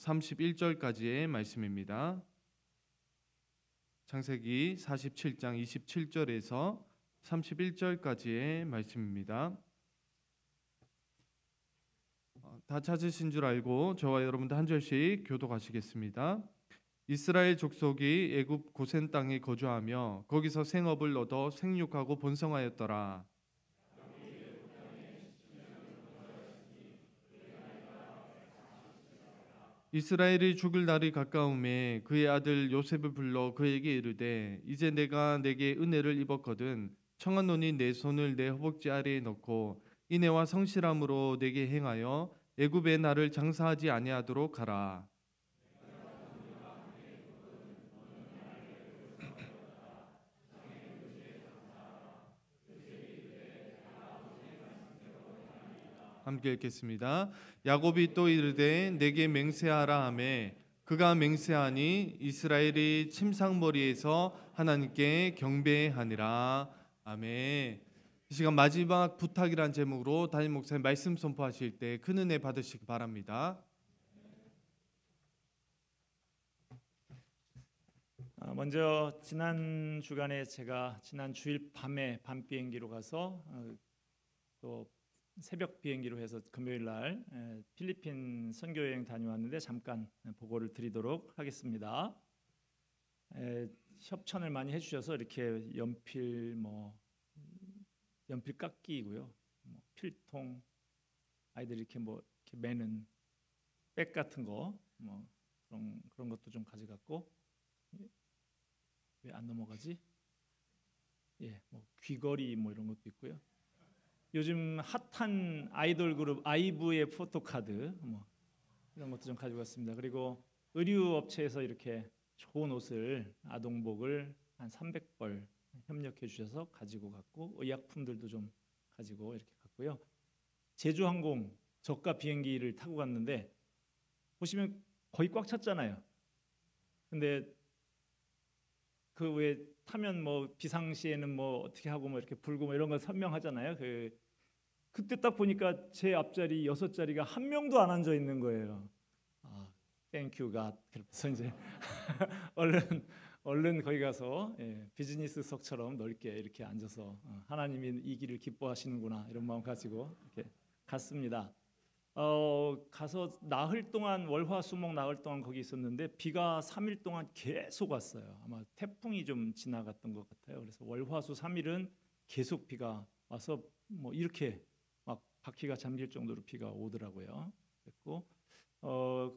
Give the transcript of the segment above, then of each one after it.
31절까지의 말씀입니다. 창세기 47장 27절에서 31절까지의 말씀입니다. 다 찾으신 줄 알고 저와 여러분들 한 절씩 교독하시겠습니다. 이스라엘 족속이 애굽 고센 땅에 거주하며 거기서 생업을 얻어 생육하고 번성하였더라. 이스라엘이 죽을 날이 가까움에 그의 아들 요셉을 불러 그에게 이르되 이제 내가 내게 은혜를 입었거든 청한 논이 내 손을 내 허벅지 아래에 넣고 인애와 성실함으로 내게 행하여 애굽에 나를 장사하지 아니하도록 하라. 함께 읽겠습니다. 야곱이 또 이르되 내게 맹세하라 하매 그가 맹세하니 이스라엘이 침상머리에서 하나님께 경배하니라. 아멘. 이 시간 마지막 부탁이란 제목으로 담임 목사님 말씀 선포하실 때 큰 은혜 받으시기 바랍니다. 먼저 지난 주간에 제가 지난 주일 밤에 밤 비행기로 가서 또 새벽 비행기로 해서 금요일 날 필리핀 선교 여행 다녀왔는데 잠깐 보고를 드리도록 하겠습니다. 협찬을 많이 해주셔서 이렇게 연필 깎기고요, 필통, 아이들 이렇게 이렇게 매는 백 같은 거 그런 것도 좀 가져갔고, 왜 안 넘어가지? 귀걸이 이런 것도 있고요. 요즘 핫한 아이돌 그룹 아이브의 포토카드 이런 것도 좀 가지고 왔습니다. 그리고 의류 업체에서 이렇게 좋은 옷을, 아동복을 한 300벌 협력해 주셔서 가지고 갔고, 의약품들도 좀 가지고 이렇게 갔고요. 제주항공 저가 비행기를 타고 갔는데 보시면 거의 꽉 찼잖아요. 근데 그 왜 타면 비상시에는 어떻게 하고 이렇게 불고 이런 거 설명하잖아요. 그때 딱 보니까 제 앞자리 6자리가 한 명도 안 앉아 있는 거예요. 땡큐 갓. 그래서 이제 얼른 거기 가서 비즈니스석처럼 넓게 이렇게 앉아서 하나님이 이 길을 기뻐하시는구나 이런 마음 가지고 이렇게 갔습니다. 가서 나흘 동안 월화수목 나흘 동안 거기 있었는데 비가 3일 동안 계속 왔어요. 아마 태풍이 좀 지나갔던 것 같아요. 그래서 월화수 3일은 계속 비가 와서 이렇게 막 바퀴가 잠길 정도로 비가 오더라고요. 그랬고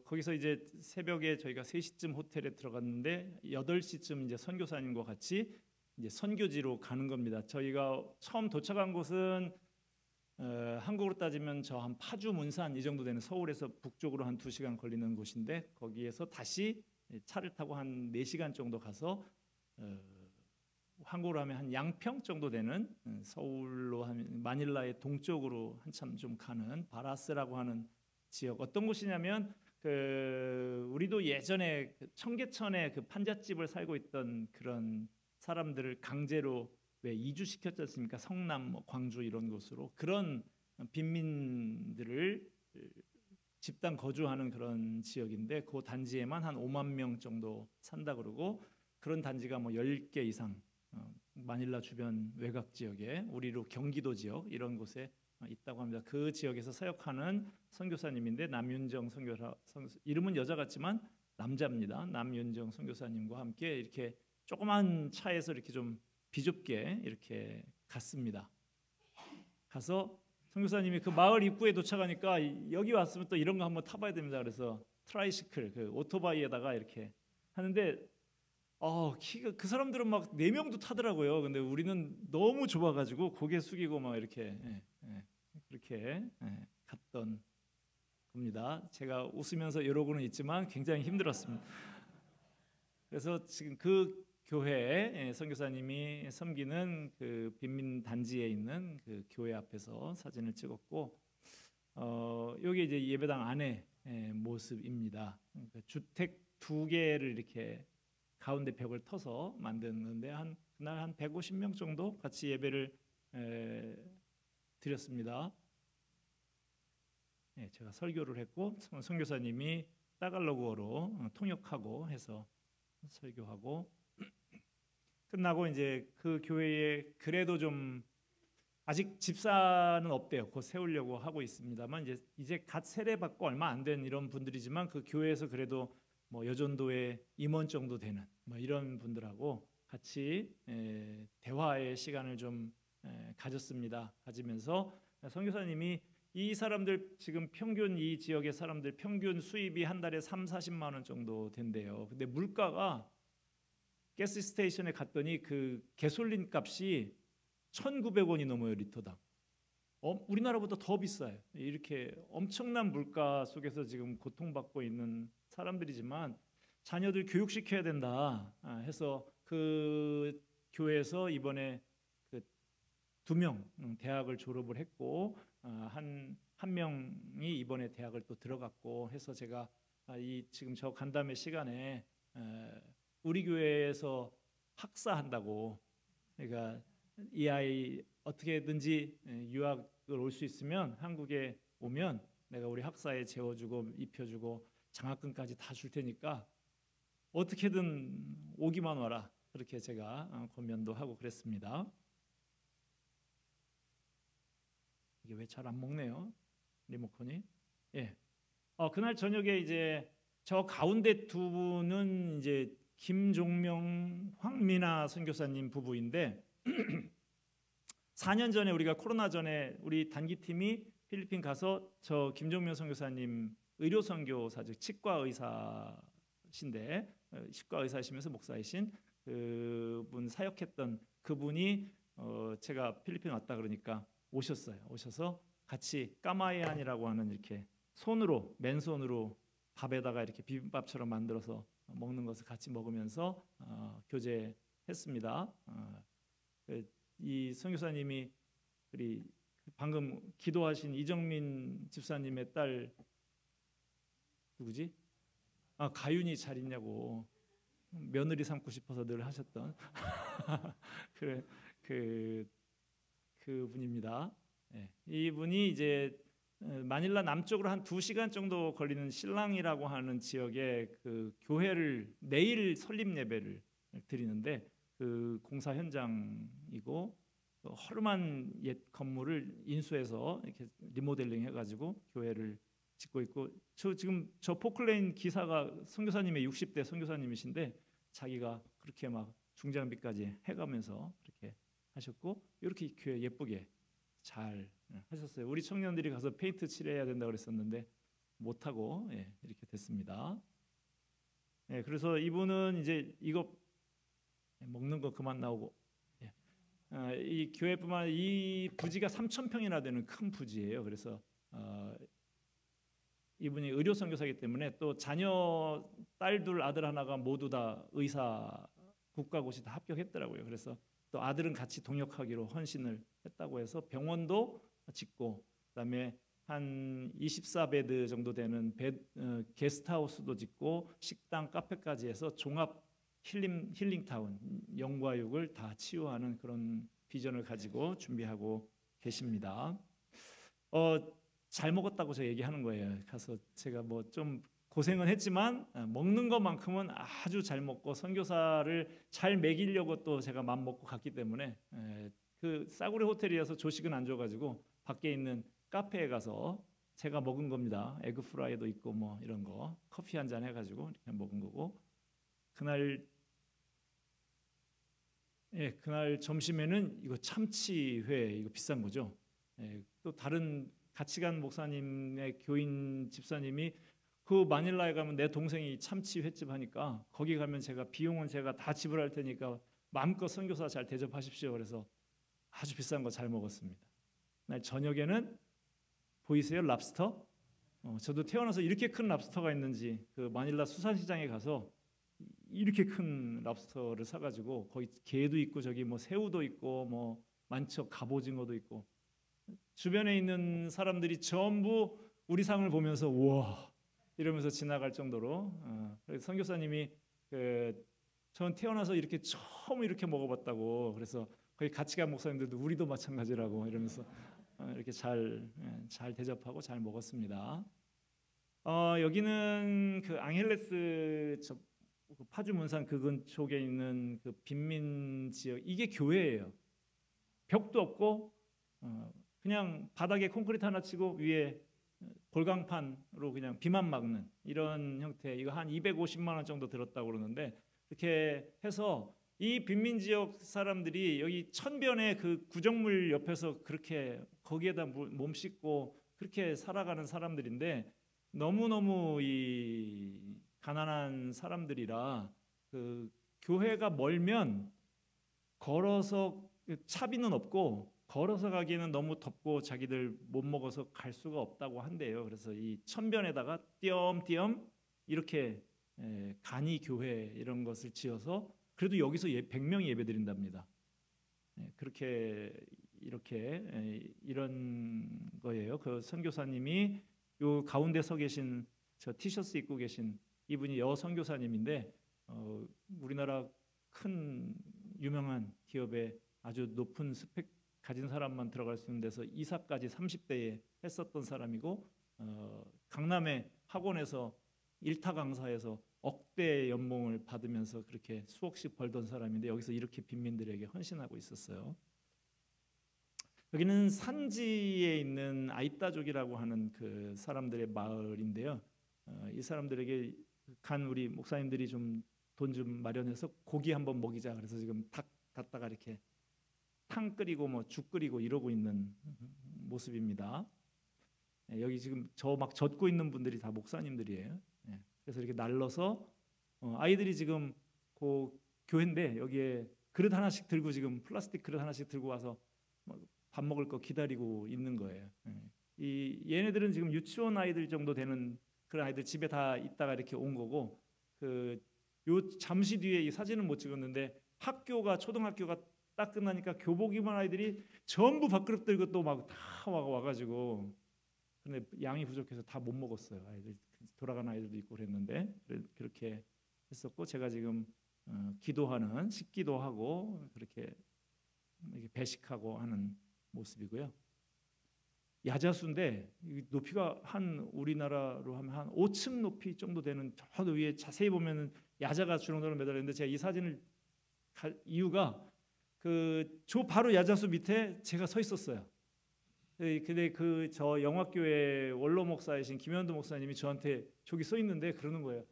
거기서 이제 새벽에 저희가 3시쯤 호텔에 들어갔는데 8시쯤 이제 선교사님과 같이 이제 선교지로 가는 겁니다. 저희가 처음 도착한 곳은 한국으로 따지면 저 한 파주, 문산 이 정도 되는 서울에서 북쪽으로 한 2시간 걸리는 곳인데, 거기에서 다시 차를 타고 한 4시간 정도 가서 한국으로 하면 한 양평 정도 되는 서울로 하면 마닐라의 동쪽으로 한참 좀 가는 바라스라고 하는 지역. 어떤 곳이냐면 우리도 예전에 청계천에 판잣집을 살고 있던 그런 사람들을 강제로 왜 이주시켰지 않습니까? 성남, 광주 이런 곳으로. 그런 빈민들을 집단 거주하는 그런 지역인데, 그 단지에만 한 5만 명 정도 산다 그러고, 그런 단지가 10개 이상 마닐라 주변 외곽 지역에, 우리로 경기도 지역 이런 곳에 있다고 합니다. 그 지역에서 사역하는 선교사님인데, 남윤정 선교사, 이름은 여자 같지만 남자입니다. 남윤정 선교사님과 함께 이렇게 조그만 차에서 이렇게 좀 비좁게 이렇게 갔습니다. 가서 선교사님이 그 마을 입구에 도착하니까 여기 왔으면 또 이런 거 한번 타봐야 됩니다. 그래서 트라이시클, 오토바이에다가 이렇게 하는데 그 사람들은 막 4명도 타더라고요. 근데 우리는 너무 좁아가지고 고개 숙이고 막 이렇게 그렇게 갔던 겁니다. 제가 웃으면서 이러고는 있지만 굉장히 힘들었습니다. 그래서 지금 그 교회에 선교사님이 섬기는 그 빈민 단지에 있는 그 교회 앞에서 사진을 찍었고, 여기 이제 예배당 안에 모습입니다. 그러니까 주택 2개를 이렇게 가운데 벽을 터서 만드는데 그날 한 150명 정도 같이 예배를 드렸습니다. 제가 설교를 했고 선교사님이 따갈로그어로 통역하고 해서 설교하고 끝나고 이제 그 교회에 그래도 좀 아직 집사는 없대요. 곧 세우려고 하고 있습니다만 이제 갓 세례받고 얼마 안 된 이런 분들이지만 그 교회에서 그래도 뭐 여전도의 임원 정도 되는 뭐 이런 분들하고 같이 대화의 시간을 좀 가졌습니다. 가지면서 선교사님이 이 사람들 지금 평균 이 지역의 사람들 평균 수입이 한 달에 3-40만 원 정도 된대요. 근데 물가가 가스 스테이션에 갔더니 그 가솔린 값이 1,900원이 넘어요, 리터당. 우리나라보다 더 비싸요. 이렇게 엄청난 물가 속에서 지금 고통받고 있는 사람들이지만 자녀들 교육시켜야 된다 해서 그 교회에서 이번에 그 2명 대학을 졸업을 했고 한 명이 이번에 대학을 또 들어갔고 해서 제가 이 지금 저 간담회 시간에 우리 교회에서 학사한다고, 그러니까 이 아이 어떻게든지 유학을 올 수 있으면 한국에 오면 내가 우리 학사에 재워주고 입혀주고 장학금까지 다 줄 테니까 어떻게든 오기만 와라, 그렇게 제가 권면도 하고 그랬습니다. 이게 왜 잘 안 먹네요, 리모컨이. 예. 그날 저녁에 이제 저 가운데 두 분은 이제 김종명, 황미나 선교사님 부부인데 4년 전에 우리가 코로나 전에 우리 단기팀이 필리핀 가서 저 김종명 선교사님 의료 선교사, 즉 치과 의사신데 치과 의사시면서 목사이신 그분 사역했던 그분이 제가 필리핀 왔다 그러니까 오셨어요. 오셔서 같이 까마이안이라고 하는 이렇게 손으로 맨손으로 밥에다가 이렇게 비빔밥처럼 만들어서 먹는 것을 같이 먹으면서 교제했습니다. 이 선교사님이 우리 방금 기도하신 이정민 집사님의 딸 누구지? 가윤이 잘 있냐고 며느리 삼고 싶어서 늘 하셨던 그래 그분입니다. 네. 이분이 이제 마닐라 남쪽으로 한 2시간 정도 걸리는 실랑이라고 하는 지역에 그 교회를 내일 설립 예배를 드리는데 그 공사 현장이고 허름한 옛 건물을 인수해서 이렇게 리모델링 해가지고 교회를 짓고 있고 지금 저 포클레인 기사가 선교사님의 60대 선교사님이신데 자기가 그렇게 막 중장비까지 해가면서 그렇게 하셨고 이렇게 교회 예쁘게 잘 하셨어요. 우리 청년들이 가서 페인트 칠해야 된다고 그랬었는데 못하고 이렇게 됐습니다. 그래서 이분은 이제 이거 먹는 거 그만 나오고 이 교회뿐만 이 부지가 3,000평이나 되는 큰 부지예요. 그래서 이분이 의료 선교사이기 때문에 또 자녀 딸 둘 아들 하나가 모두 다 의사 국가고시 다 합격했더라고요. 그래서 또 아들은 같이 동역하기로 헌신을 했다고 해서 병원도 짓고 그다음에 한 24베드 정도 되는 게스트하우스도 짓고 식당, 카페까지 해서 종합 힐링타운, 영과 육을 다 치유하는 그런 비전을 가지고 준비하고 계십니다. 잘 먹었다고 저 얘기하는 거예요. 가서 제가 뭐 좀 고생은 했지만 먹는 것만큼은 아주 잘 먹고 선교사를 잘 먹이려고 또 제가 맘 먹고 갔기 때문에 그 싸구려 호텔이어서 조식은 안 줘가지고 밖에 있는 카페에 가서 제가 먹은 겁니다. 에그 프라이도 있고 뭐 이런 거 커피 한 잔 해가지고 이렇게 먹은 거고 그날 점심에는 이거 참치회 이거 비싼 거죠. 또 다른 같이 간 목사님의 교인 집사님이 그 마닐라에 가면 내 동생이 참치 횟집 하니까 거기 가면 제가 비용은 제가 다 지불할 테니까 마음껏 선교사 잘 대접하십시오. 그래서 아주 비싼 거 잘 먹었습니다. 날 저녁에는 보이세요? 랍스터? 저도 태어나서 이렇게 큰 랍스터가 있는지 그 마닐라 수산시장에 가서 이렇게 큰 랍스터를 사가지고 거기 게도 있고 저기 뭐 새우도 있고 뭐 많죠. 갑오징어도 있고 주변에 있는 사람들이 전부 우리 상을 보면서 우와 이러면서 지나갈 정도로 선교사님이 전 태어나서 이렇게 처음 이렇게 먹어봤다고 그래서 거기 같이 간 목사님들도 우리도 마찬가지라고 이러면서 이렇게 잘 대접하고 잘 먹었습니다. 여기는 그 앙헬레스 그 파주 문산 그 근처에 있는 그 빈민 지역, 이게 교회예요. 벽도 없고 그냥 바닥에 콘크리트 하나 치고 위에 골강판으로 그냥 비만 막는 이런 형태. 이거 한 250만 원 정도 들었다고 그러는데, 이렇게 해서 이 빈민 지역 사람들이 여기 천변의 그 구정물 옆에서 그렇게 거기에다 몸 씻고 그렇게 살아가는 사람들인데, 너무너무 이 가난한 사람들이라 그 교회가 멀면 걸어서, 차비는 없고 걸어서 가기에는 너무 덥고 자기들 못 먹어서 갈 수가 없다고 한대요. 그래서 이 천변에다가 띄엄띄엄 이렇게 간이 교회 이런 것을 지어서 그래도 여기서 100명이 예배드린답니다. 그렇게 이렇게 이런 거예요. 그 선교사님이 요 가운데 서 계신, 저 티셔츠 입고 계신 이분이 선교사님인데, 우리나라 큰 유명한 기업에 아주 높은 스펙 가진 사람만 들어갈 수 있는 데서 이사까지 30대에 했었던 사람이고, 강남의 학원에서 일타 강사에서 억대 연봉을 받으면서 그렇게 수억씩 벌던 사람인데, 여기서 이렇게 빈민들에게 헌신하고 있었어요. 여기는 산지에 있는 아이따족이라고 하는 그 사람들의 마을인데요. 이 사람들에게 간 우리 목사님들이 좀 돈 좀 마련해서 고기 한번 먹이자 그래서 지금 닭 갖다가 이렇게 탕 끓이고 뭐 죽 끓이고 이러고 있는 모습입니다. 여기 지금 저 막 젓고 있는 분들이 다 목사님들이에요. 그래서 이렇게 날라서 아이들이 지금 그 교회인데 여기에 그릇 하나씩 들고, 지금 플라스틱 그릇 하나씩 들고 와서 밥 먹을 거 기다리고 있는 거예요. 얘네들은 지금 유치원 아이들 정도 되는 그런 아이들 집에 다 있다가 이렇게 온 거고, 요 잠시 뒤에 이 사진은 못 찍었는데 초등학교가 딱 끝나니까 교복 입은 아이들이 전부 밥그릇 들고 또 막 다 와가지고, 근데 양이 부족해서 다 못 먹었어요. 아이들 돌아간 아이들도 있고 그랬는데, 그렇게 했었고, 제가 지금 기도하는 식기도하고 그렇게 배식하고 하는 모습이고요. 야자수인데 높이가 한 우리나라로 하면 한 5층 높이 정도 되는, 저 위에 자세히 보면은 야자가 주렁주렁 매달려 있는데, 제가 이 사진을 이유가 저 바로 야자수 밑에 제가 서 있었어요. 근데 저 영화교회 원로 목사이신 김현도 목사님이 저한테 저기 서 있는데 그러는 거예요.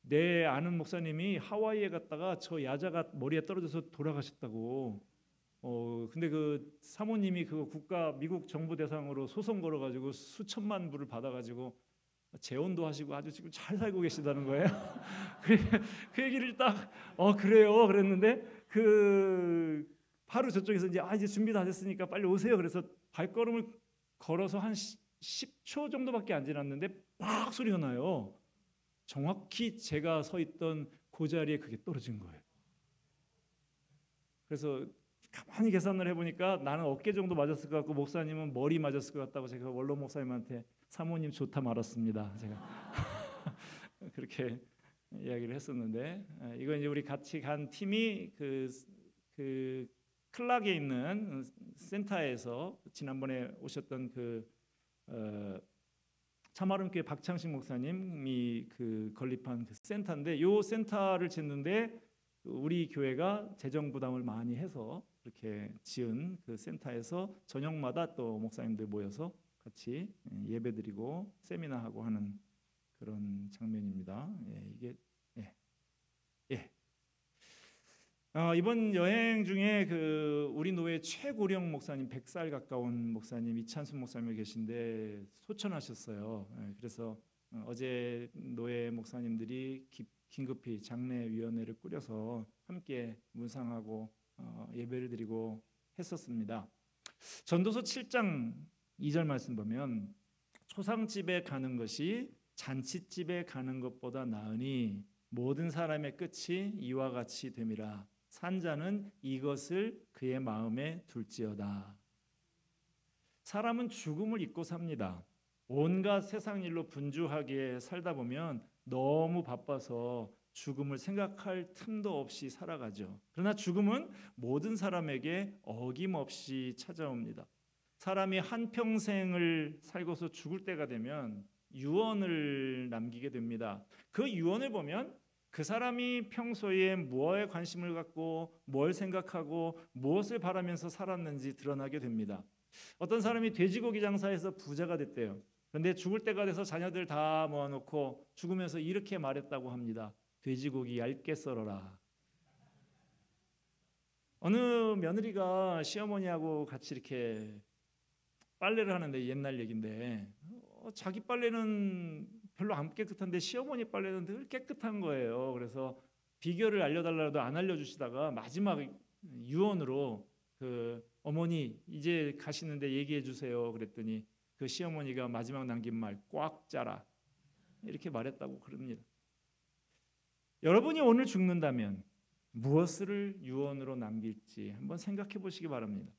내 아는 목사님이 하와이에 갔다가 저 야자가 머리에 떨어져서 돌아가셨다고. 근데 그 사모님이 미국 정부 대상으로 소송 걸어가지고 수천만 불을 받아가지고 재혼도 하시고 아주 지금 잘 살고 계시다는 거예요. 그 얘기를 딱 그래요 그랬는데, 바로 저쪽에서 이제 준비 다 됐으니까 빨리 오세요. 그래서 발걸음을 걸어서 한 10초 정도밖에 안 지났는데 팍 소리가 나요. 정확히 제가 서 있던 그 자리에 그게 떨어진 거예요. 그래서 가만히 계산을 해보니까 나는 어깨 정도 맞았을 것 같고, 목사님은 머리 맞았을 것 같다고 제가 원로 목사님한테 사모님 좋다 말았습니다. 제가 그렇게 이야기를 했었는데, 이건 이제 우리 같이 간 팀이 그 클락에 있는 센터에서 지난번에 오셨던 참아름교회 박창식 목사님이 건립한 센터인데, 이 센터를 짓는데 우리 교회가 재정 부담을 많이 해서 그렇게 지은 그 센터에서 저녁마다 또 목사님들 모여서 같이 예배드리고 세미나하고 하는 그런 장면입니다. 이번 여행 중에 우리 노회 최고령 목사님, 100살 가까운 목사님 이찬순 목사님이 계신데 소천하셨어요. 그래서 어제 노회 목사님들이 긴급히 장례위원회를 꾸려서 함께 문상하고 예배를 드리고 했었습니다. 전도서 7장 2절 말씀 보면, 초상집에 가는 것이 잔치집에 가는 것보다 나으니 모든 사람의 끝이 이와 같이 됨이라. 산자는 이것을 그의 마음에 둘지어다. 사람은 죽음을 잊고 삽니다. 온갖 세상 일로 분주하게 살다 보면 너무 바빠서 죽음을 생각할 틈도 없이 살아가죠. 그러나 죽음은 모든 사람에게 어김없이 찾아옵니다. 사람이 한평생을 살고서 죽을 때가 되면 유언을 남기게 됩니다. 그 유언을 보면 그 사람이 평소에 무엇에 관심을 갖고 뭘 생각하고 무엇을 바라면서 살았는지 드러나게 됩니다. 어떤 사람이 돼지고기 장사해서 부자가 됐대요. 그런데 죽을 때가 돼서 자녀들 다 모아놓고 죽으면서 이렇게 말했다고 합니다. 돼지고기 얇게 썰어라. 어느 며느리가 시어머니하고 같이 이렇게 빨래를 하는데, 옛날 얘긴데 자기 빨래는 별로 안 깨끗한데 시어머니 빨래는 늘 깨끗한 거예요. 그래서 비결을 알려달라도 안 알려주시다가 마지막 유언으로 어머니 이제 가시는데 얘기해 주세요 그랬더니 그 시어머니가 마지막 남긴 말 꽉 짜라 이렇게 말했다고 그럽니다. 여러분이 오늘 죽는다면 무엇을 유언으로 남길지 한번 생각해 보시기 바랍니다.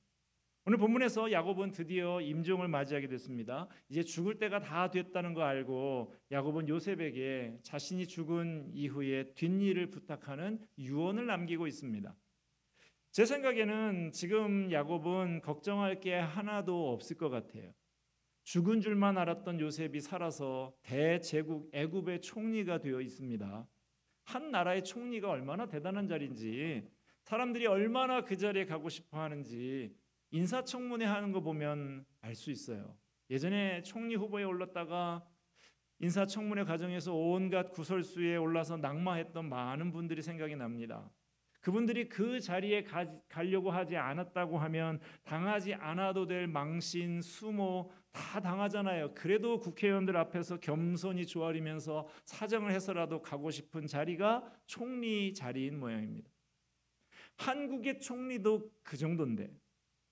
오늘 본문에서 야곱은 드디어 임종을 맞이하게 됐습니다. 이제 죽을 때가 다 됐다는 거 알고 야곱은 요셉에게 자신이 죽은 이후에 뒷일을 부탁하는 유언을 남기고 있습니다. 제 생각에는 지금 야곱은 걱정할 게 하나도 없을 것 같아요. 죽은 줄만 알았던 요셉이 살아서 대제국 애굽의 총리가 되어 있습니다. 한 나라의 총리가 얼마나 대단한 자리인지, 사람들이 얼마나 그 자리에 가고 싶어 하는지 인사청문회 하는 거 보면 알 수 있어요. 예전에 총리 후보에 올랐다가 인사청문회 과정에서 온갖 구설수에 올라서 낙마했던 많은 분들이 생각이 납니다. 그분들이 그 자리에 가려고 하지 않았다고 하면 당하지 않아도 될 망신, 수모 다 당하잖아요. 그래도 국회의원들 앞에서 겸손히 조아리면서 사정을 해서라도 가고 싶은 자리가 총리 자리인 모양입니다. 한국의 총리도 그 정도인데,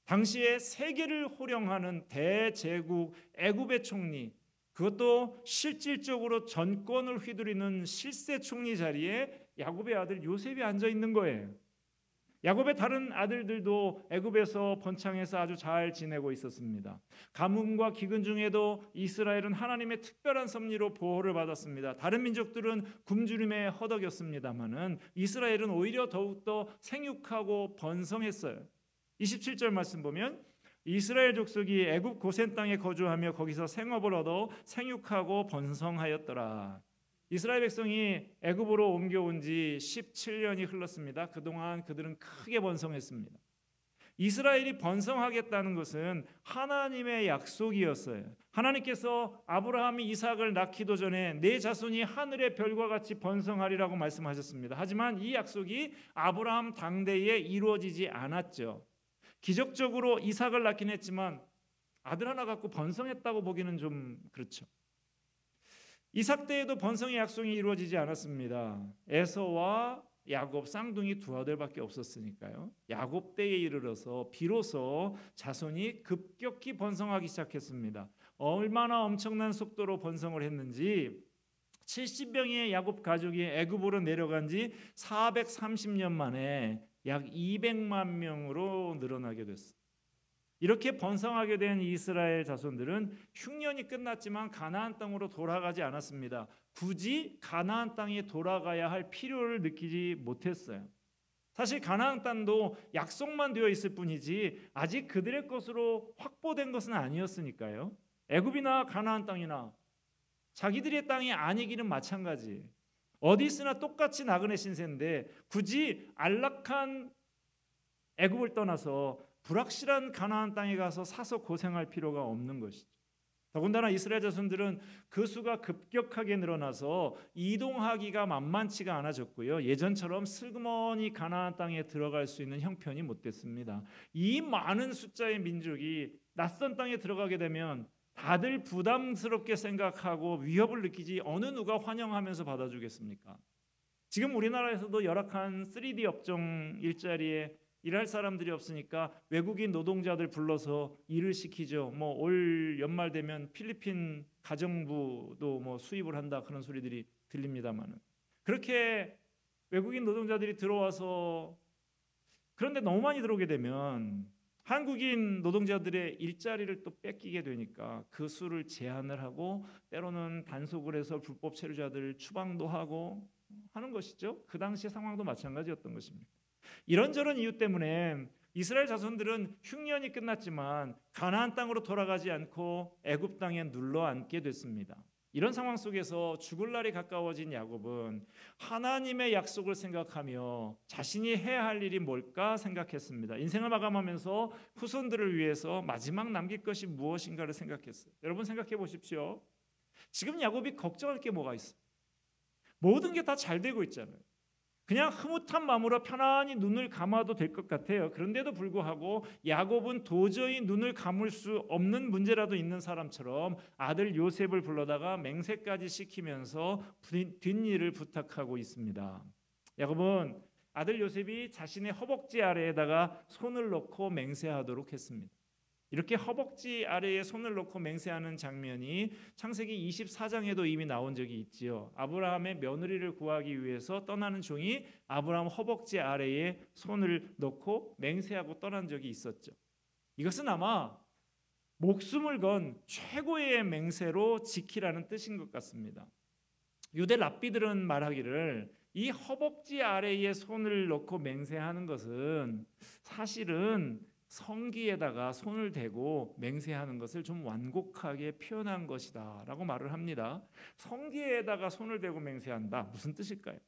당시에 세계를 호령하는 대제국 애굽의 총리, 그것도 실질적으로 전권을 휘두르는 실세 총리 자리에 야곱의 아들 요셉이 앉아 있는 거예요. 야곱의 다른 아들들도 애굽에서 번창해서 아주 잘 지내고 있었습니다. 가뭄과 기근 중에도 이스라엘은 하나님의 특별한 섭리로 보호를 받았습니다. 다른 민족들은 굶주림에 허덕였습니다마는 이스라엘은 오히려 더욱더 생육하고 번성했어요. 27절 말씀 보면 이스라엘 족속이 애굽 고센 땅에 거주하며 거기서 생업을 얻어 생육하고 번성하였더라. 이스라엘 백성이 애굽으로 옮겨온 지 17년이 흘렀습니다. 그동안 그들은 크게 번성했습니다. 이스라엘이 번성하겠다는 것은 하나님의 약속이었어요. 하나님께서 아브라함이 이삭을 낳기도 전에 내 자손이 하늘의 별과 같이 번성하리라고 말씀하셨습니다. 하지만 이 약속이 아브라함 당대에 이루어지지 않았죠. 기적적으로 이삭을 낳긴 했지만 아들 하나 갖고 번성했다고 보기는 좀 그렇죠. 이삭 때에도 번성의 약속이 이루어지지 않았습니다. 에서와 야곱 쌍둥이 두 아들밖에 없었으니까요. 야곱 때에 이르러서 비로소 자손이 급격히 번성하기 시작했습니다. 얼마나 엄청난 속도로 번성을 했는지 70명의 야곱 가족이 애굽으로 내려간 지 430년 만에 약 200만 명으로 늘어나게 됐습니다. 이렇게 번성하게 된 이스라엘 자손들은 흉년이 끝났지만 가나안 땅으로 돌아가지 않았습니다. 굳이 가나안 땅에 돌아가야 할 필요를 느끼지 못했어요. 사실 가나안 땅도 약속만 되어 있을 뿐이지 아직 그들의 것으로 확보된 것은 아니었으니까요. 애굽이나 가나안 땅이나 자기들의 땅이 아니기는 마찬가지예요. 어디 있으나 똑같이 나그네 신세인데 굳이 안락한 애굽을 떠나서 불확실한 가나안 땅에 가서 사서 고생할 필요가 없는 것이죠. 더군다나 이스라엘 자손들은 그 수가 급격하게 늘어나서 이동하기가 만만치가 않아졌고요. 예전처럼 슬그머니 가나안 땅에 들어갈 수 있는 형편이 못 됐습니다. 이 많은 숫자의 민족이 낯선 땅에 들어가게 되면 다들 부담스럽게 생각하고 위협을 느끼지 어느 누가 환영하면서 받아주겠습니까? 지금 우리나라에서도 열악한 3D 업종 일자리에 일할 사람들이 없으니까 외국인 노동자들 불러서 일을 시키죠. 올 연말 되면 필리핀 가정부도 수입을 한다 그런 소리들이 들립니다만은 그렇게 외국인 노동자들이 들어와서 그런데 너무 많이 들어오게 되면 한국인 노동자들의 일자리를 또 뺏기게 되니까 그 수를 제한을 하고 때로는 단속을 해서 불법 체류자들 추방도 하고 하는 것이죠. 그 당시의 상황도 마찬가지였던 것입니다. 이런저런 이유 때문에 이스라엘 자손들은 흉년이 끝났지만 가나안 땅으로 돌아가지 않고 애굽 땅에 눌러 앉게 됐습니다. 이런 상황 속에서 죽을 날이 가까워진 야곱은 하나님의 약속을 생각하며 자신이 해야 할 일이 뭘까 생각했습니다. 인생을 마감하면서 후손들을 위해서 마지막 남길 것이 무엇인가를 생각했어요. 여러분 생각해 보십시오. 지금 야곱이 걱정할 게 뭐가 있어요? 모든 게 다 잘 되고 있잖아요. 그냥 흐뭇한 마음으로 편안히 눈을 감아도 될 것 같아요. 그런데도 불구하고 야곱은 도저히 눈을 감을 수 없는 문제라도 있는 사람처럼 아들 요셉을 불러다가 맹세까지 시키면서 뒷일을 부탁하고 있습니다. 야곱은 아들 요셉이 자신의 허벅지 아래에다가 손을 넣고 맹세하도록 했습니다. 이렇게 허벅지 아래에 손을 놓고 맹세하는 장면이 창세기 24장에도 이미 나온 적이 있지요. 아브라함의 며느리를 구하기 위해서 떠나는 종이 아브라함 허벅지 아래에 손을 놓고 맹세하고 떠난 적이 있었죠. 이것은 아마 목숨을 건 최고의 맹세로 지키라는 뜻인 것 같습니다. 유대 랍비들은 말하기를 이 허벅지 아래에 손을 놓고 맹세하는 것은 사실은 성기에다가 손을 대고 맹세하는 것을 좀 완곡하게 표현한 것이다 라고 말을 합니다. 성기에다가 손을 대고 맹세한다. 무슨 뜻일까요?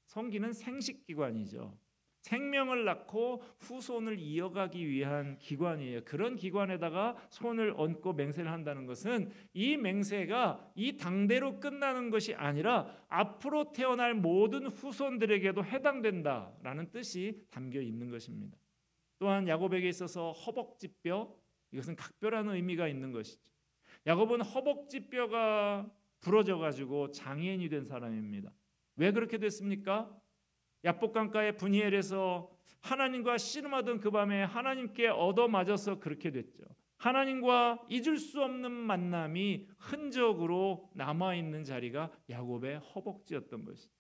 성기는 생식기관이죠. 생명을 낳고 후손을 이어가기 위한 기관이에요. 그런 기관에다가 손을 얹고 맹세를 한다는 것은 이 맹세가 이 당대로 끝나는 것이 아니라 앞으로 태어날 모든 후손들에게도 해당된다라는 뜻이 담겨 있는 것입니다. 또한 야곱에게 있어서 허벅지뼈, 이것은 각별한 의미가 있는 것이죠. 야곱은 허벅지뼈가 부러져 가지고 장애인이 된 사람입니다. 왜 그렇게 됐습니까? 야복강가의 브니엘에서 하나님과 씨름하던 그 밤에 하나님께 얻어맞아서 그렇게 됐죠. 하나님과 잊을 수 없는 만남이 흔적으로 남아있는 자리가 야곱의 허벅지였던 것이죠.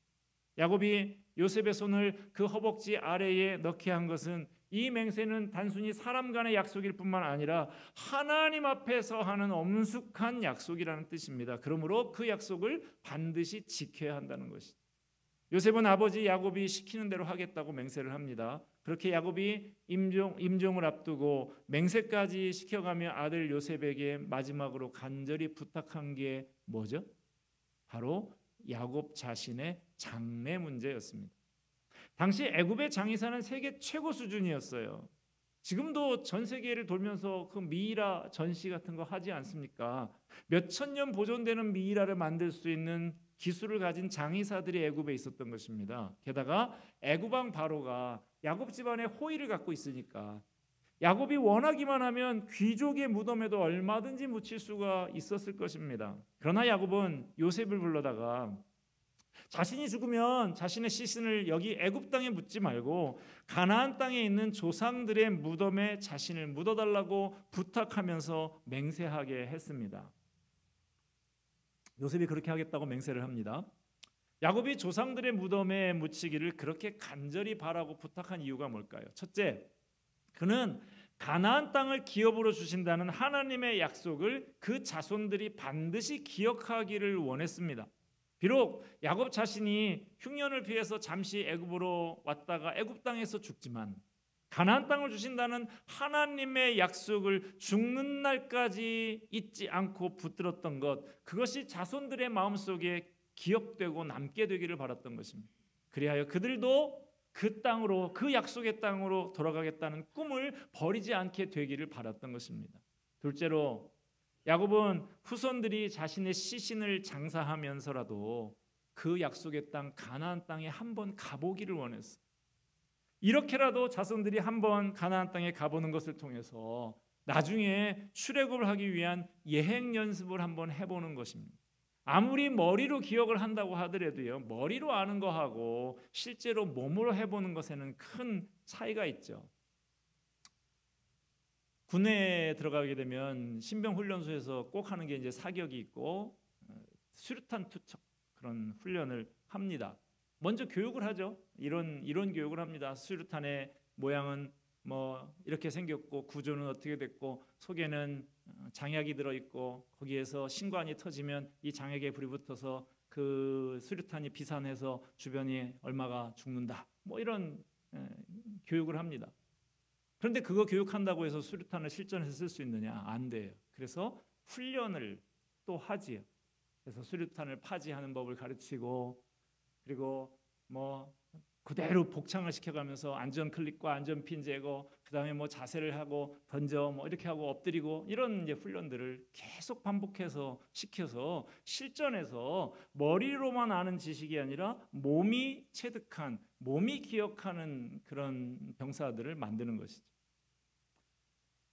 야곱이 요셉의 손을 그 허벅지 아래에 넣게 한 것은 이 맹세는 단순히 사람 간의 약속일 뿐만 아니라 하나님 앞에서 하는 엄숙한 약속이라는 뜻입니다. 그러므로 그 약속을 반드시 지켜야 한다는 것이죠. 요셉은 아버지 야곱이 시키는 대로 하겠다고 맹세를 합니다. 그렇게 야곱이 임종을 앞두고 맹세까지 시켜가며 아들 요셉에게 마지막으로 간절히 부탁한 게 뭐죠? 바로 야곱 자신의 장래 문제였습니다. 당시 애굽의 장의사는 세계 최고 수준이었어요. 지금도 전 세계를 돌면서 그 미이라 전시 같은 거 하지 않습니까? 몇천 년 보존되는 미이라를 만들 수 있는 기술을 가진 장의사들이 애굽에 있었던 것입니다. 게다가 애굽 왕 바로가 야곱 집안의 호의를 갖고 있으니까 야곱이 원하기만 하면 귀족의 무덤에도 얼마든지 묻힐 수가 있었을 것입니다. 그러나 야곱은 요셉을 불러다가 자신이 죽으면 자신의 시신을 여기 애굽 땅에 묻지 말고 가나안 땅에 있는 조상들의 무덤에 자신을 묻어달라고 부탁하면서 맹세하게 했습니다. 요셉이 그렇게 하겠다고 맹세를 합니다. 야곱이 조상들의 무덤에 묻히기를 그렇게 간절히 바라고 부탁한 이유가 뭘까요? 첫째, 그는 가나안 땅을 기업으로 주신다는 하나님의 약속을 그 자손들이 반드시 기억하기를 원했습니다. 비록 야곱 자신이 흉년을 피해서 잠시 애굽으로 왔다가 애굽 땅에서 죽지만 가나안 땅을 주신다는 하나님의 약속을 죽는 날까지 잊지 않고 붙들었던 것, 그것이 자손들의 마음속에 기억되고 남게 되기를 바랐던 것입니다. 그리하여 그들도 그 땅으로, 그 약속의 땅으로 돌아가겠다는 꿈을 버리지 않게 되기를 바랐던 것입니다. 둘째로 야곱은 후손들이 자신의 시신을 장사하면서라도 그 약속의 땅 가나안 땅에 한번 가보기를 원했어요. 이렇게라도 자손들이 한번 가나안 땅에 가보는 것을 통해서 나중에 출애굽을 하기 위한 예행 연습을 한번 해보는 것입니다. 아무리 머리로 기억을 한다고 하더라도요, 머리로 아는 거하고 실제로 몸으로 해보는 것에는 큰 차이가 있죠. 군대에 들어가게 되면 신병 훈련소에서 꼭 하는 게 이제 사격이 있고 수류탄 투척 그런 훈련을 합니다. 먼저 교육을 하죠. 이런 교육을 합니다. 수류탄의 모양은 뭐 이렇게 생겼고 구조는 어떻게 됐고 속에는 장약이 들어 있고 거기에서 신관이 터지면 이 장약에 불이 붙어서 그 수류탄이 비산해서 주변이 얼마가 죽는다. 뭐 이런 교육을 합니다. 그런데 그거 교육한다고 해서 수류탄을 실전에서 쓸 수 있느냐? 안 돼요. 그래서 훈련을 또 하지요. 그래서 수류탄을 파지하는 법을 가르치고, 그리고 뭐 그대로 복창을 시켜가면서 안전 클립과 안전 핀 제거, 그다음에 뭐 자세를 하고 던져 뭐 이렇게 하고 엎드리고, 이런 이제 훈련들을 계속 반복해서 시켜서 실전에서 머리로만 아는 지식이 아니라 몸이 체득한, 몸이 기억하는 그런 병사들을 만드는 것이죠.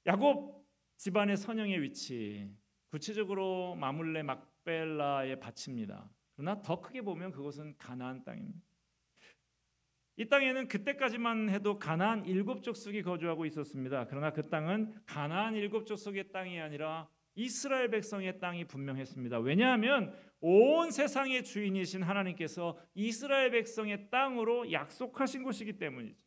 야곱 집안의 선영의 위치, 구체적으로 마물레 막벨라에 바칩니다. 그러나 더 크게 보면 그것은 가나안 땅입니다. 이 땅에는 그때까지만 해도 가나안 7족속이 거주하고 있었습니다. 그러나 그 땅은 가나안 7족속의 땅이 아니라 이스라엘 백성의 땅이 분명했습니다. 왜냐하면 온 세상의 주인이신 하나님께서 이스라엘 백성의 땅으로 약속하신 곳이기 때문이죠.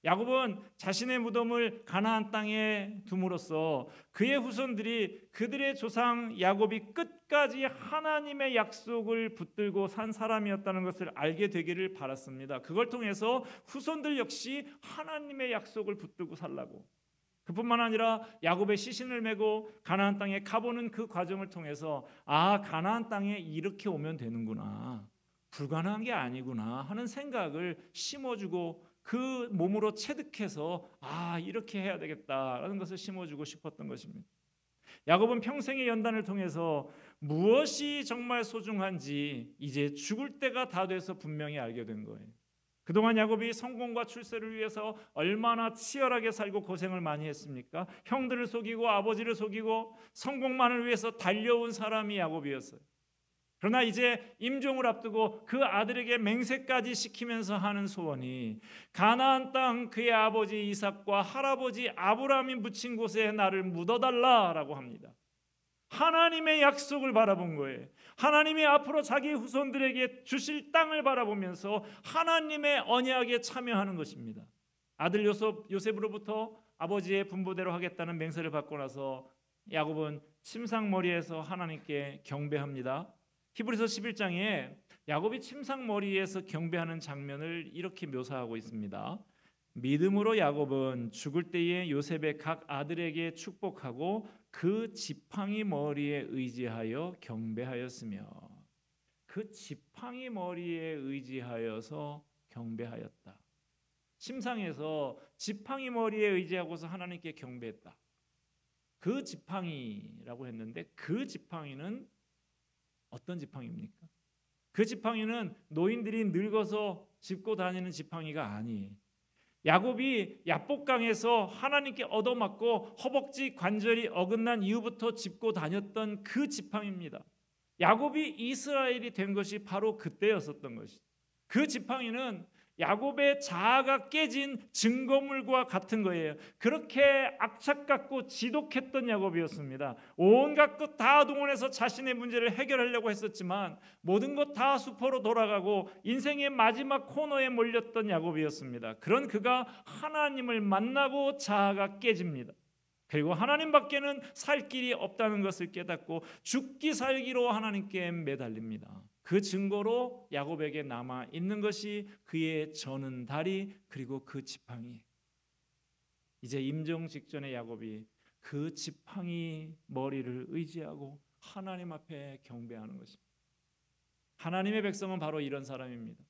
야곱은 자신의 무덤을 가나안 땅에 둠으로써 그의 후손들이 그들의 조상 야곱이 끝까지 하나님의 약속을 붙들고 산 사람이었다는 것을 알게 되기를 바랐습니다. 그걸 통해서 후손들 역시 하나님의 약속을 붙들고 살라고. 그뿐만 아니라 야곱의 시신을 메고 가나안 땅에 가보는 그 과정을 통해서 가나안 땅에 이렇게 오면 되는구나, 불가능한 게 아니구나 하는 생각을 심어주고, 그 몸으로 체득해서 이렇게 해야 되겠다라는 것을 심어주고 싶었던 것입니다. 야곱은 평생의 연단을 통해서 무엇이 정말 소중한지 이제 죽을 때가 다 돼서 분명히 알게 된 거예요. 그동안 야곱이 성공과 출세를 위해서 얼마나 치열하게 살고 고생을 많이 했습니까? 형들을 속이고 아버지를 속이고 성공만을 위해서 달려온 사람이 야곱이었어요. 그러나 이제 임종을 앞두고 그 아들에게 맹세까지 시키면서 하는 소원이, 가나안 땅 그의 아버지 이삭과 할아버지 아브라함이 묻힌 곳에 나를 묻어달라라고 합니다. 하나님의 약속을 바라본 거예요. 하나님이 앞으로 자기 후손들에게 주실 땅을 바라보면서 하나님의 언약에 참여하는 것입니다. 아들 요셉으로부터 아버지의 분부대로 하겠다는 맹세를 받고 나서 야곱은 침상머리에서 하나님께 경배합니다. 히브리서 11장에 야곱이 침상머리에서 경배하는 장면을 이렇게 묘사하고 있습니다. 믿음으로 야곱은 죽을 때에 요셉의 각 아들에게 축복하고 그 지팡이 머리에 의지하여 경배하였으며, 그 지팡이 머리에 의지하여서 경배하였다. 침상에서 지팡이 머리에 의지하고서 하나님께 경배했다. 그 지팡이라고 했는데 그 지팡이는 어떤 지팡이입니까? 그 지팡이는 노인들이 늙어서 짚고 다니는 지팡이가 아니에요. 야곱이 야복강에서 하나님께 얻어맞고 허벅지 관절이 어긋난 이후부터 짚고 다녔던 그 지팡이입니다. 야곱이 이스라엘이 된 것이 바로 그때였었던 것이죠. 그 지팡이는 야곱의 자아가 깨진 증거물과 같은 거예요. 그렇게 악착같고 지독했던 야곱이었습니다. 온갖 것 다 동원해서 자신의 문제를 해결하려고 했었지만 모든 것 다 수포로 돌아가고 인생의 마지막 코너에 몰렸던 야곱이었습니다. 그런 그가 하나님을 만나고 자아가 깨집니다. 그리고 하나님 밖에는 살 길이 없다는 것을 깨닫고 죽기 살기로 하나님께 매달립니다. 그 증거로 야곱에게 남아 있는 것이 그의 저는 다리, 그리고 그 지팡이. 이제 임종 직전의 야곱이 그 지팡이 머리를 의지하고 하나님 앞에 경배하는 것입니다. 하나님의 백성은 바로 이런 사람입니다.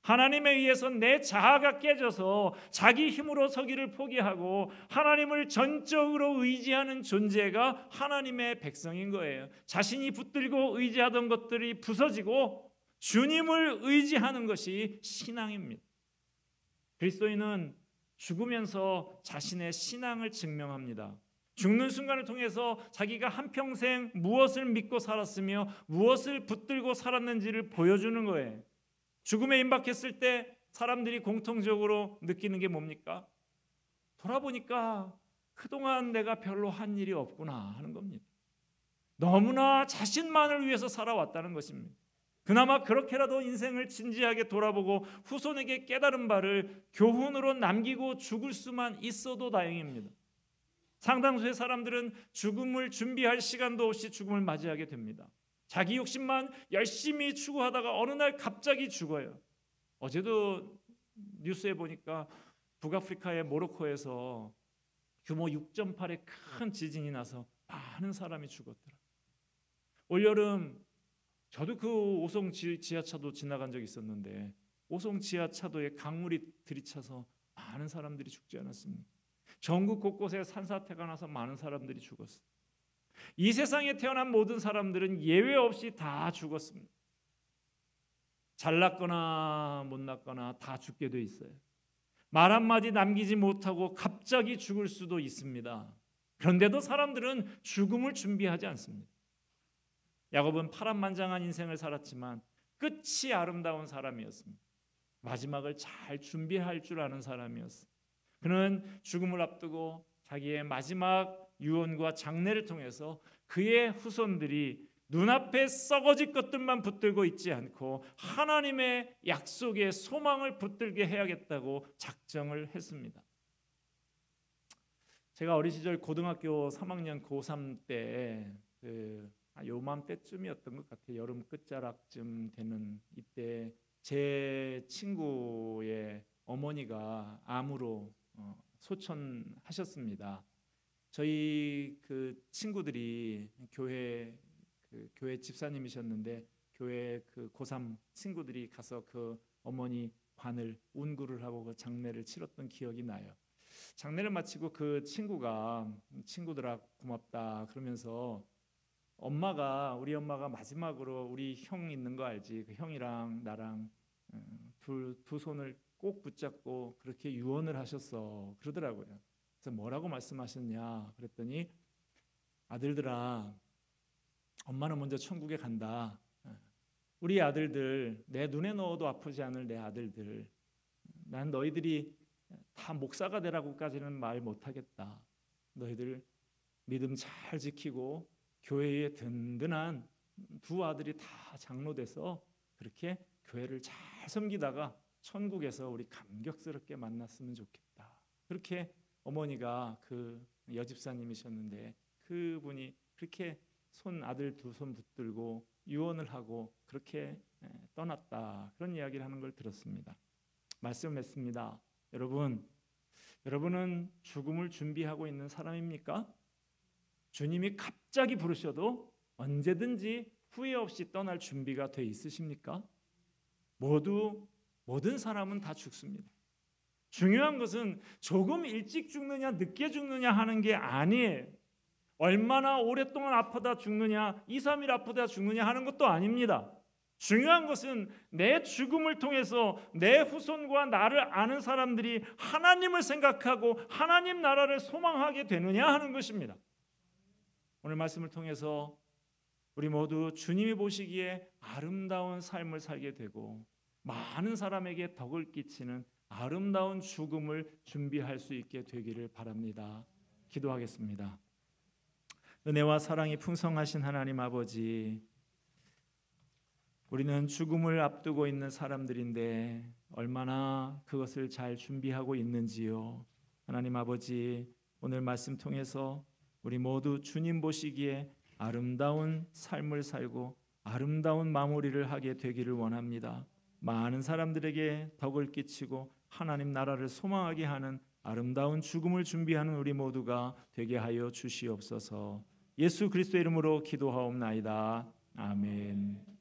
하나님에 의해서 내 자아가 깨져서 자기 힘으로 서기를 포기하고 하나님을 전적으로 의지하는 존재가 하나님의 백성인 거예요. 자신이 붙들고 의지하던 것들이 부서지고 주님을 의지하는 것이 신앙입니다. 그리스도인은 죽으면서 자신의 신앙을 증명합니다. 죽는 순간을 통해서 자기가 한평생 무엇을 믿고 살았으며 무엇을 붙들고 살았는지를 보여주는 거예요. 죽음에 임박했을 때 사람들이 공통적으로 느끼는 게 뭡니까? 돌아보니까 그동안 내가 별로 한 일이 없구나 하는 겁니다. 너무나 자신만을 위해서 살아왔다는 것입니다. 그나마 그렇게라도 인생을 진지하게 돌아보고 후손에게 깨달은 바를 교훈으로 남기고 죽을 수만 있어도 다행입니다. 상당수의 사람들은 죽음을 준비할 시간도 없이 죽음을 맞이하게 됩니다. 자기 욕심만 열심히 추구하다가 어느 날 갑자기 죽어요. 어제도 뉴스에 보니까 북아프리카의 모로코에서 규모 6.8의 큰 지진이 나서 많은 사람이 죽었더라. 올여름 저도 그 오송 지하차도 지나간 적이 있었는데 오송 지하차도에 강물이 들이차서 많은 사람들이 죽지 않았습니까? 전국 곳곳에 산사태가 나서 많은 사람들이 죽었어요. 이 세상에 태어난 모든 사람들은 예외 없이 다 죽었습니다. 잘났거나 못났거나 다 죽게 돼 있어요. 말 한마디 남기지 못하고 갑자기 죽을 수도 있습니다. 그런데도 사람들은 죽음을 준비하지 않습니다. 야곱은 파란만장한 인생을 살았지만 끝이 아름다운 사람이었습니다. 마지막을 잘 준비할 줄 아는 사람이었어요. 그는 죽음을 앞두고 자기의 마지막 유언과 장례를 통해서 그의 후손들이 눈앞에 썩어질 것들만 붙들고 있지 않고 하나님의 약속의 소망을 붙들게 해야겠다고 작정을 했습니다. 제가 어린 시절 고등학교 3학년 고3 때 요맘때쯤이었던 것 같아요. 여름 끝자락쯤 되는 이때 제 친구의 어머니가 암으로 소천하셨습니다. 저희 그 친구들이 교회 집사님이셨는데 교회 그 고3 친구들이 가서 그 어머니 관을 운구를 하고 그 장례를 치렀던 기억이 나요. 장례를 마치고 그 친구가 친구들아 고맙다 그러면서 우리 엄마가 마지막으로 우리 형 있는 거 알지? 그 형이랑 나랑 두 손을 꼭 붙잡고 그렇게 유언을 하셨어 그러더라고요. 그래서 뭐라고 말씀하셨냐 그랬더니 아들들아 엄마는 먼저 천국에 간다. 우리 아들들 내 눈에 넣어도 아프지 않을 내 아들들 난 너희들이 다 목사가 되라고까지는 말 못하겠다. 너희들 믿음 잘 지키고 교회에 든든한 두 아들이 다 장로 돼서 그렇게 교회를 잘 섬기다가 천국에서 우리 감격스럽게 만났으면 좋겠다. 그렇게 어머니가 그 여집사님이셨는데 그분이 그렇게 아들 두 손 붙들고 유언을 하고 그렇게 떠났다. 그런 이야기를 하는 걸 들었습니다. 말씀했습니다. 여러분은 죽음을 준비하고 있는 사람입니까? 주님이 갑자기 부르셔도 언제든지 후회 없이 떠날 준비가 돼 있으십니까? 모든 사람은 다 죽습니다. 중요한 것은 조금 일찍 죽느냐 늦게 죽느냐 하는 게 아니에요. 얼마나 오랫동안 아프다 죽느냐 2, 3일 아프다 죽느냐 하는 것도 아닙니다. 중요한 것은 내 죽음을 통해서 내 후손과 나를 아는 사람들이 하나님을 생각하고 하나님 나라를 소망하게 되느냐 하는 것입니다. 오늘 말씀을 통해서 우리 모두 주님이 보시기에 아름다운 삶을 살게 되고 많은 사람에게 덕을 끼치는 아름다운 죽음을 준비할 수 있게 되기를 바랍니다. 기도하겠습니다. 은혜와 사랑이 풍성하신 하나님 아버지, 우리는 죽음을 앞두고 있는 사람들인데 얼마나 그것을 잘 준비하고 있는지요. 하나님 아버지, 오늘 말씀 통해서 우리 모두 주님 보시기에 아름다운 삶을 살고 아름다운 마무리를 하게 되기를 원합니다. 많은 사람들에게 덕을 끼치고 하나님 나라를 소망하게 하는 아름다운 죽음을 준비하는 우리 모두가 되게 하여 주시옵소서. 예수 그리스도의 이름으로 기도하옵나이다. 아멘.